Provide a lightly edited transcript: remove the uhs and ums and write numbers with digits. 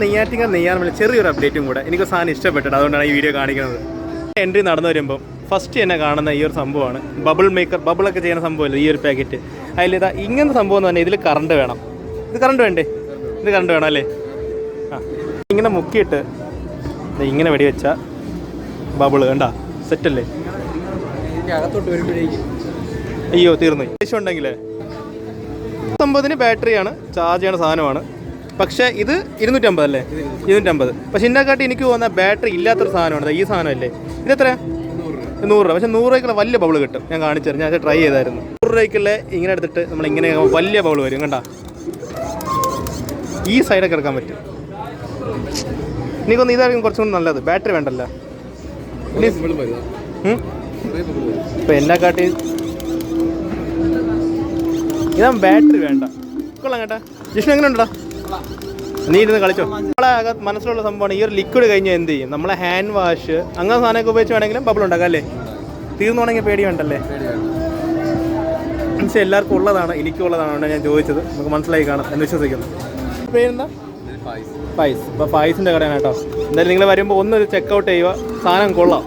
നെയ്യാറ്റിങ്ങൽ ചെറിയൊരു അപ്ഡേറ്റും കൂടെ എനിക്ക് സാധനം ഇഷ്ടപ്പെട്ടിട്ട് അതുകൊണ്ടാണ് ഈ വീഡിയോ കാണിക്കുന്നത്. എൻട്രി നടന്നു വരുമ്പം ഫസ്റ്റ് എന്നെ കാണുന്ന ഈ ഒരു സംഭവമാണ് ബബിൾ മേക്കർ. ബബിളൊക്കെ ചെയ്യുന്ന സംഭവമല്ലേ ഈ ഒരു പാക്കറ്റ്. അതിലിതാ ഇങ്ങനത്തെ സംഭവം എന്ന് പറഞ്ഞാൽ ഇതിൽ കറണ്ട് വേണം. ഇത് കറണ്ട് വേണ്ടേ? ഇത് കറണ്ട് വേണം അല്ലേ? ആ, ഇങ്ങനെ മുക്കിയിട്ട് ഇങ്ങനെ വെടിവെച്ചാൽ ബബിള് കണ്ടാ സെറ്റല്ലേ? അകത്തോട്ട് വരുമ്പോഴേക്കും അയ്യോ തീർന്നു. ശേഷം ഉണ്ടെങ്കിലേ സംഭവത്തിന് ബാറ്ററിയാണ്, ചാർജ് ചെയ്യണ സാധനമാണ്. പക്ഷേ ഇത് 250 അല്ലേ? 250. പക്ഷെ ഇതിനെക്കാട്ടി എനിക്ക് തോന്നുന്ന ബാറ്ററി ഇല്ലാത്തൊരു സാധനമാണ് ഈ സാധനമല്ലേ. ഇത് എത്രയാണ്? 100 രൂപ. പക്ഷേ 100 രൂപയ്ക്കുള്ള വലിയ ബബിൾ കിട്ടും. ഞാൻ കാണിച്ചു തരാം. ഞാൻ അത് ട്രൈ ചെയ്തായിരുന്നു. 100 രൂപയ്ക്കുള്ള ഇങ്ങനെ എടുത്തിട്ട് നമ്മളിങ്ങനെ വലിയ ബബിൾ വരും കണ്ടാ. ഈ സൈഡൊക്കെ എടുക്കാൻ പറ്റും. എനിക്കൊന്ന് ഇതായിരിക്കും കുറച്ചും കൂടി നല്ലത്. ബാറ്ററി വേണ്ടല്ലോ. ഇപ്പം എന്നെക്കാട്ടി ഇതാ ബാറ്ററി വേണ്ട. കൊള്ളാം കേട്ടാ. ജിഷ്ണു എങ്ങനെ ഉണ്ടോ? നീ ഇരുന്ന് കളിച്ചോ. നമ്മളെ മനസ്സിലുള്ള സംഭവമാണ് ഈ ഒരു ലിക്വിഡ് കഴിഞ്ഞാൽ എന്ത് ചെയ്യും? നമ്മളെ ഹാൻഡ് വാഷ് അങ്ങനെ സാധനമൊക്കെ ഉപയോഗിച്ച് വേണമെങ്കിലും ബബിൾ ഉണ്ടാക്കാം അല്ലേ? തീർന്നുവാണെങ്കിൽ പേടി വേണ്ടല്ലേ? മീൻസ് എല്ലാവർക്കും ഉള്ളതാണ്, എനിക്കുള്ളതാണ് ഞാൻ ചോദിച്ചത്. നമുക്ക് മനസ്സിലായി കാണാം എന്ന് വിശ്വസിക്കുന്നു. പേരെന്താ? ഫൈസ്. അപ്പോൾ ഫൈസിൻ്റെ കടയാണ് കേട്ടോ. എന്തായാലും നിങ്ങൾ വരുമ്പോൾ ഒന്നൊരു ചെക്കൗട്ട് ചെയ്യുക. സാധനം കൊള്ളാം.